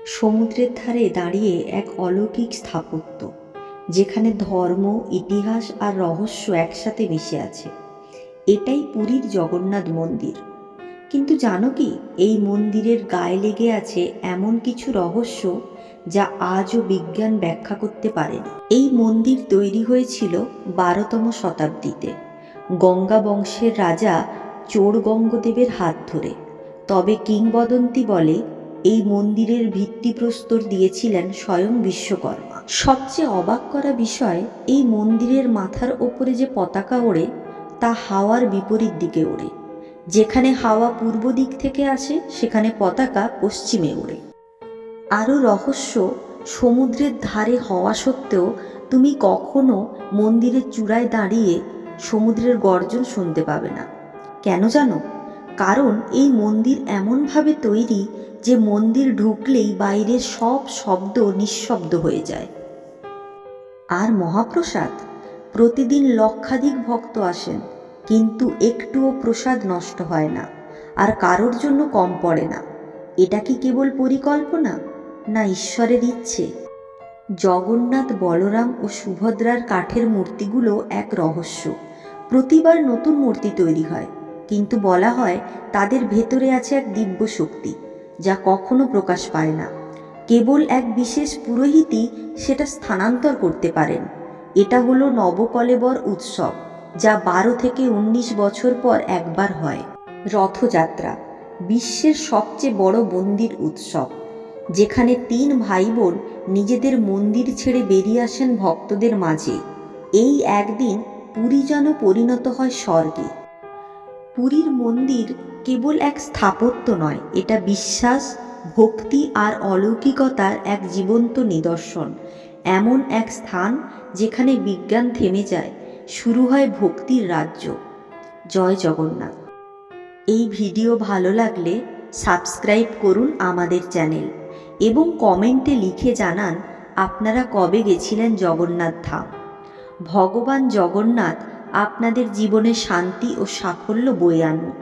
সমুদ্রের ধারে দাঁড়িয়ে এক অলৌকিক স্থাপত্য, যেখানে ধর্ম, ইতিহাস আর রহস্য একসাথে মিশে আছে। এটাই পুরীর জগন্নাথ মন্দির। কিন্তু জানো কি, এই মন্দিরের গায়ে লেগে আছে এমন কিছু রহস্য যা আজও বিজ্ঞান ব্যাখ্যা করতে পারেনি। এই মন্দির তৈরি হয়েছিল 12তম শতাব্দীতে গঙ্গা বংশের রাজা চোরগঙ্গদেবের হাত ধরে। তবে কিংবদন্তি বলে এই মন্দিরের ভিত্তিপ্রস্তর দিয়েছিলেন স্বয়ং বিশ্বকর্মা। সবচেয়ে অবাক করা বিষয়, এই মন্দিরের মাথার ওপরে যে পতাকা ওড়ে তা হাওয়ার বিপরীত দিকে ওড়ে। যেখানে হাওয়া পূর্ব দিক থেকে আসে সেখানে পতাকা পশ্চিমে ওড়ে। আরও রহস্য, সমুদ্রের ধারে হওয়া সত্ত্বেও তুমি কখনো মন্দিরের চূড়ায় দাঁড়িয়ে সমুদ্রের গর্জন শুনতে পাবে না। কেন জানো? কারণ এই মন্দির এমনভাবে তৈরি যে মন্দির ঢুকলেই বাইরের সব শব্দ নিঃশব্দ হয়ে যায়। আর মহাপ্রসাদ, প্রতিদিন লক্ষাধিক ভক্ত আসেন, কিন্তু একটুও প্রসাদ নষ্ট হয় না, আর কারোর জন্য কম পড়ে না। এটা কি কেবল পরিকল্পনা, না ঈশ্বরের ইচ্ছে? জগন্নাথ, বলরাম ও সুভদ্রার কাঠের মূর্তিগুলো এক রহস্য। প্রতিবার নতুন মূর্তি তৈরি হয়, কিন্তু বলা হয় তাদের ভেতরে আছে এক দিব্য শক্তি যা কখনো প্রকাশ পায় না। কেবল এক বিশেষ পুরোহিতই সেটা স্থানান্তর করতে পারেন। এটা হলো নবকলেবর উৎসব, যা 12 থেকে 19 বছর পর একবার হয়। রথযাত্রা বিশ্বের সবচেয়ে বড় মন্দির উৎসব, যেখানে 3 ভাই বোন নিজেদের মন্দির ছেড়ে বেরিয়ে আসেন ভক্তদের মাঝে। এই একদিন পুরী যেন পরিণত হয় স্বর্গে। পুরীর মন্দির কেবল এক স্থাপত্য নয়, এটা বিশ্বাস, ভক্তি আর অলৌকিকতার এক জীবন্ত নিদর্শন। এমন এক স্থান যেখানে বিজ্ঞান থেমে যায়, শুরু হয় ভক্তির রাজ্য। জয় জগন্নাথ। এই ভিডিও ভালো লাগলে সাবস্ক্রাইব করুন আমাদের চ্যানেল এবং কমেন্টে লিখে জানান আপনারা কবে গেছিলেন জগন্নাথ ধাম। ভগবান জগন্নাথ আপনাদের জীবনে শান্তি ও সাফল্য বয়ে আনুন।